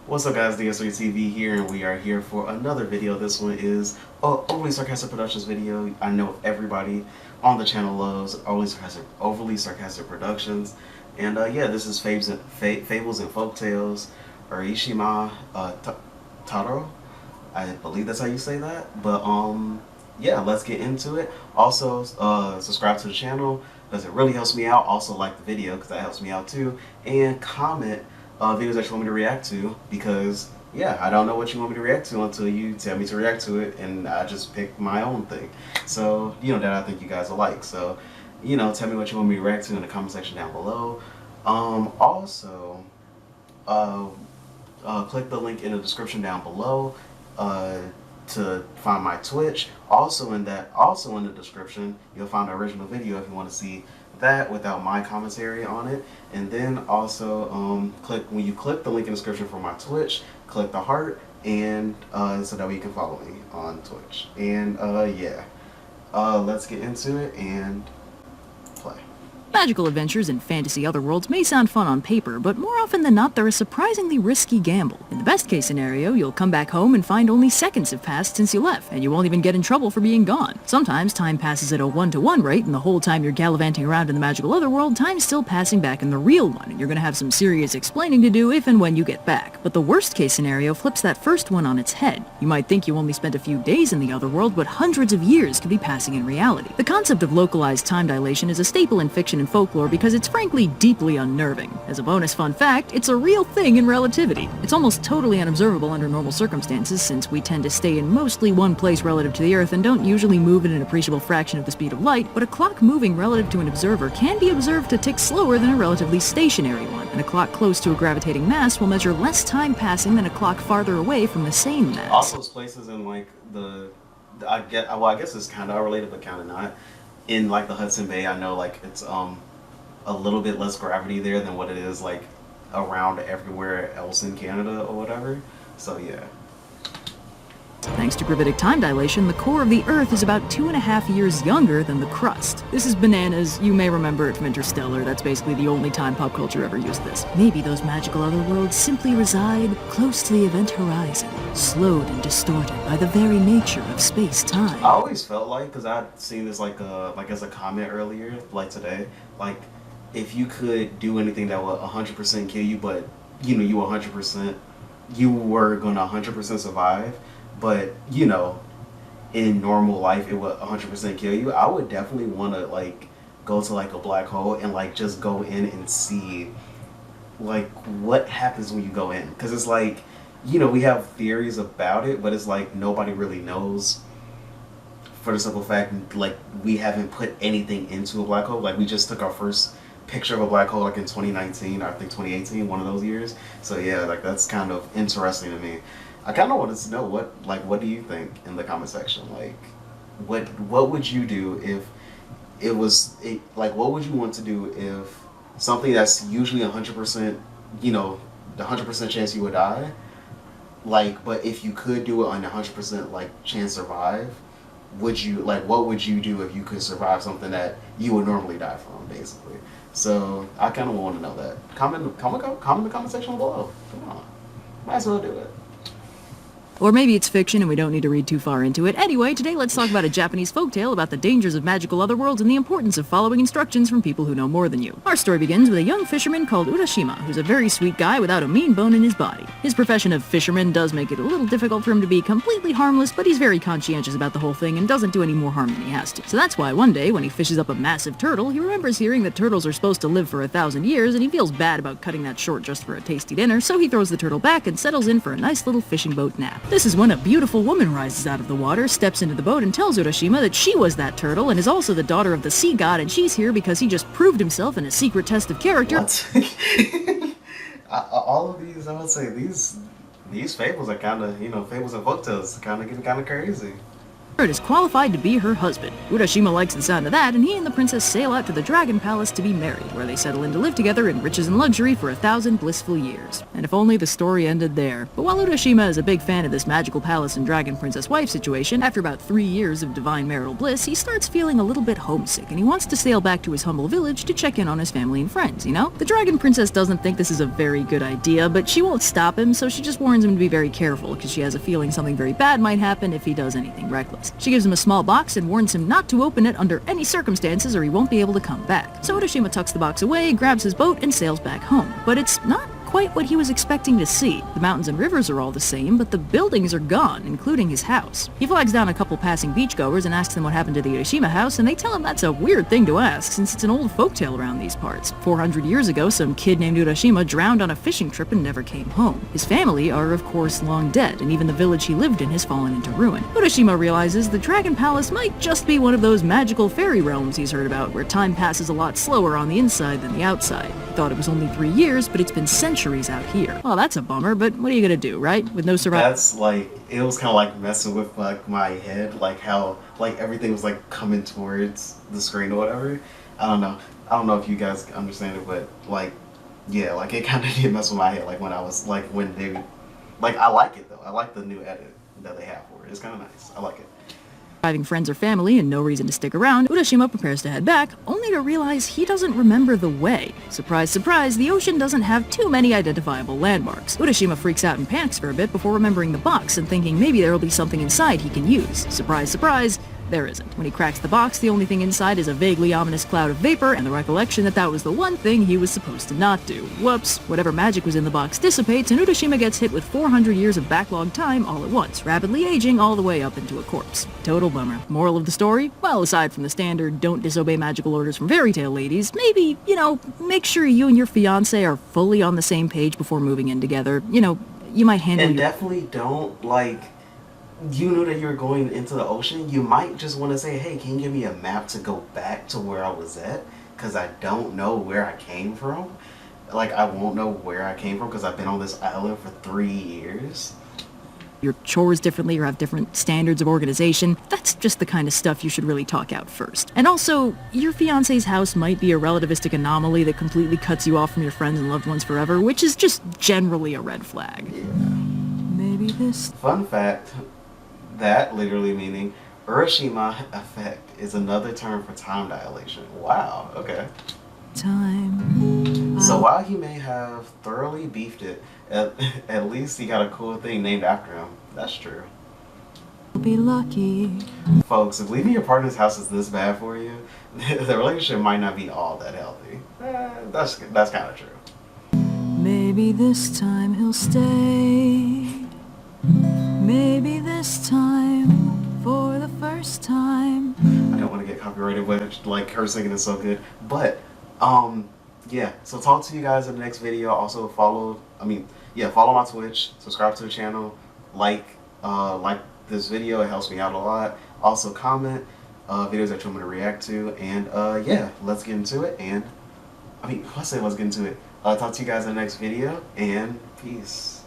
What's up guys, DS3TV here, and we are here for another video. This one is Overly Sarcastic Productions video. I know everybody on the channel loves Overly Sarcastic Productions. And yeah, this is Fables and Folktales, urashima-taro. I believe that's how you say that. But yeah, let's get into it. Also, subscribe to the channel because it really helps me out. Also like the video because that helps me out too. And comment videos that you want me to react to, because yeah, I don't know what you want me to react to until you tell me to react to it, and I just pick my own thing. So that I think you guys will like. So tell me what you want me to react to in the comment section down below. Also, click the link in the description down below to find my Twitch. Also in the description you'll find the original video if you want to see that without my commentary on it. And then also when you click the link in the description for my Twitch, click the heart, and so that way you can follow me on Twitch. And yeah, let's get into it and play. Magical adventures in fantasy otherworlds may sound fun on paper, but more often than not, they're a surprisingly risky gamble. In the best case scenario, you'll come back home and find only seconds have passed since you left, and you won't even get in trouble for being gone. Sometimes time passes at a 1-to-1 rate, and the whole time you're gallivanting around in the magical otherworld, time's still passing back in the real one, and you're gonna have some serious explaining to do if and when you get back. But the worst case scenario flips that first one on its head. You might think you only spent a few days in the otherworld, but hundreds of years could be passing in reality. The concept of localized time dilation is a staple in fiction and folklore because it's frankly deeply unnerving. As a bonus fun fact, it's a real thing in relativity. It's almost totally unobservable under normal circumstances, since we tend to stay in mostly one place relative to the Earth and don't usually move at an appreciable fraction of the speed of light, but a clock moving relative to an observer can be observed to tick slower than a relatively stationary one, and a clock close to a gravitating mass will measure less time passing than a clock farther away from the same mass. Also, those places in like I guess it's kind of related but kind of not. In like the Hudson Bay, I know like it's a little bit less gravity there than what it is like around everywhere else in Canada or whatever. So yeah. Thanks to gravitic time dilation, the core of the Earth is about 2.5 years younger than the crust. This is bananas. You may remember it from Interstellar. That's basically the only time pop culture ever used this. Maybe those magical otherworlds simply reside close to the event horizon, slowed and distorted by the very nature of space-time. I always felt like, because I'd seen this like as a comment earlier, like today, like if you could do anything that would 100% kill you, but you were gonna 100% survive, but in normal life it would 100% kill you, I would definitely want to like go to like a black hole and like just go in and see like what happens when you go in, because it's like we have theories about it, but it's like nobody really knows, for the simple fact like we haven't put anything into a black hole. Like we just took our first picture of a black hole like in 2019, or I think 2018, one of those years. So yeah, like that's kind of interesting to me. I kind of want to know what do you think in the comment section? Like what would you do if it was like what would you want to do if something that's usually 100%, the 100% chance you would die, like, but if you could do it on 100% like chance survive, would you like, what would you do if you could survive something that you would normally die from, basically? So I kind of want to know that. Comment in the comment section below. Come on, might as well do it. Or maybe it's fiction and we don't need to read too far into it. Anyway, today let's talk about a Japanese folktale about the dangers of magical otherworlds and the importance of following instructions from people who know more than you. Our story begins with a young fisherman called Urashima, who's a very sweet guy without a mean bone in his body. His profession of fisherman does make it a little difficult for him to be completely harmless, but he's very conscientious about the whole thing and doesn't do any more harm than he has to. So that's why one day, when he fishes up a massive turtle, he remembers hearing that turtles are supposed to live for 1,000 years, and he feels bad about cutting that short just for a tasty dinner, so he throws the turtle back and settles in for a nice little fishing boat nap. This is when a beautiful woman rises out of the water, steps into the boat, and tells Urashima that she was that turtle and is also the daughter of the sea god, and she's here because he just proved himself in a secret test of character. What? All of these, I would say these fables are kind of, fables and folktales kind of getting kind of crazy. is qualified to be her husband. Urashima likes the sound of that, and he and the princess sail out to the Dragon Palace to be married, where they settle in to live together in riches and luxury for 1,000 blissful years. And if only the story ended there. But while Urashima is a big fan of this magical palace and dragon princess wife situation, after about 3 years of divine marital bliss, he starts feeling a little bit homesick, and he wants to sail back to his humble village to check in on his family and friends, you know? The dragon princess doesn't think this is a very good idea, but she won't stop him, so she just warns him to be very careful, because she has a feeling something very bad might happen if he does anything reckless. She gives him a small box and warns him not to open it under any circumstances or he won't be able to come back. So Urashima tucks the box away, grabs his boat, and sails back home. But it's not quite what he was expecting to see. The mountains and rivers are all the same, but the buildings are gone, including his house. He flags down a couple passing beachgoers and asks them what happened to the Urashima house, and they tell him that's a weird thing to ask, since it's an old folktale around these parts. 400 years ago, some kid named Urashima drowned on a fishing trip and never came home. His family are, of course, long dead, and even the village he lived in has fallen into ruin. Urashima realizes the Dragon Palace might just be one of those magical fairy realms he's heard about, where time passes a lot slower on the inside than the outside. He thought it was only 3 years, but it's been centuries out here. Well, that's a bummer, but what are you gonna do, right? With no survival. That's like, it was kind of like messing with like my head, like how like everything was like coming towards the screen or whatever. I don't know if you guys understand it, but like, yeah, like it kind of did mess with my head, like when I was like, when they, like, I like it though. I like the new edit that they have for it. It's kind of nice. I like it. Having friends or family and no reason to stick around, Urashima prepares to head back, only to realize he doesn't remember the way. Surprise, surprise, the ocean doesn't have too many identifiable landmarks. Urashima freaks out and panics for a bit before remembering the box and thinking maybe there'll be something inside he can use. Surprise, surprise, there isn't. When he cracks the box, the only thing inside is a vaguely ominous cloud of vapor and the recollection that that was the one thing he was supposed to not do. Whoops, whatever magic was in the box dissipates and Urashima gets hit with 400 years of backlog time all at once, rapidly aging all the way up into a corpse. Total bummer. Moral of the story? Well, aside from the standard don't disobey magical orders from fairy tale ladies, maybe, make sure you and your fiancé are fully on the same page before moving in together. You might handle And definitely don't, like, you knew that you were going into the ocean, you might just want to say, hey, can you give me a map to go back to where I was at? Because I don't know where I came from. Like, I won't know where I came from because I've been on this island for 3 years. your chores differently or have different standards of organization. That's just the kind of stuff you should really talk out first. And also, your fiance's house might be a relativistic anomaly that completely cuts you off from your friends and loved ones forever, which is just generally a red flag. Yeah. Maybe this... Fun fact, that literally meaning urashima effect is another term for time dilation. Wow, okay. Time. So while he may have thoroughly beefed it, at least he got a cool thing named after him. That's true. Be lucky. Folks, if leaving your partner's house is this bad for you, the relationship might not be all that healthy. That's kind of true. Maybe this time he'll stay. Maybe this time, for the first time. I don't want to get copyrighted, but like her singing is so good. But yeah, so talk to you guys in the next video. Also follow my Twitch, subscribe to the channel, like this video, it helps me out a lot. Also comment videos that you want me to react to, and yeah, let's get into it. And let's get into it. Talk to you guys in the next video, and peace.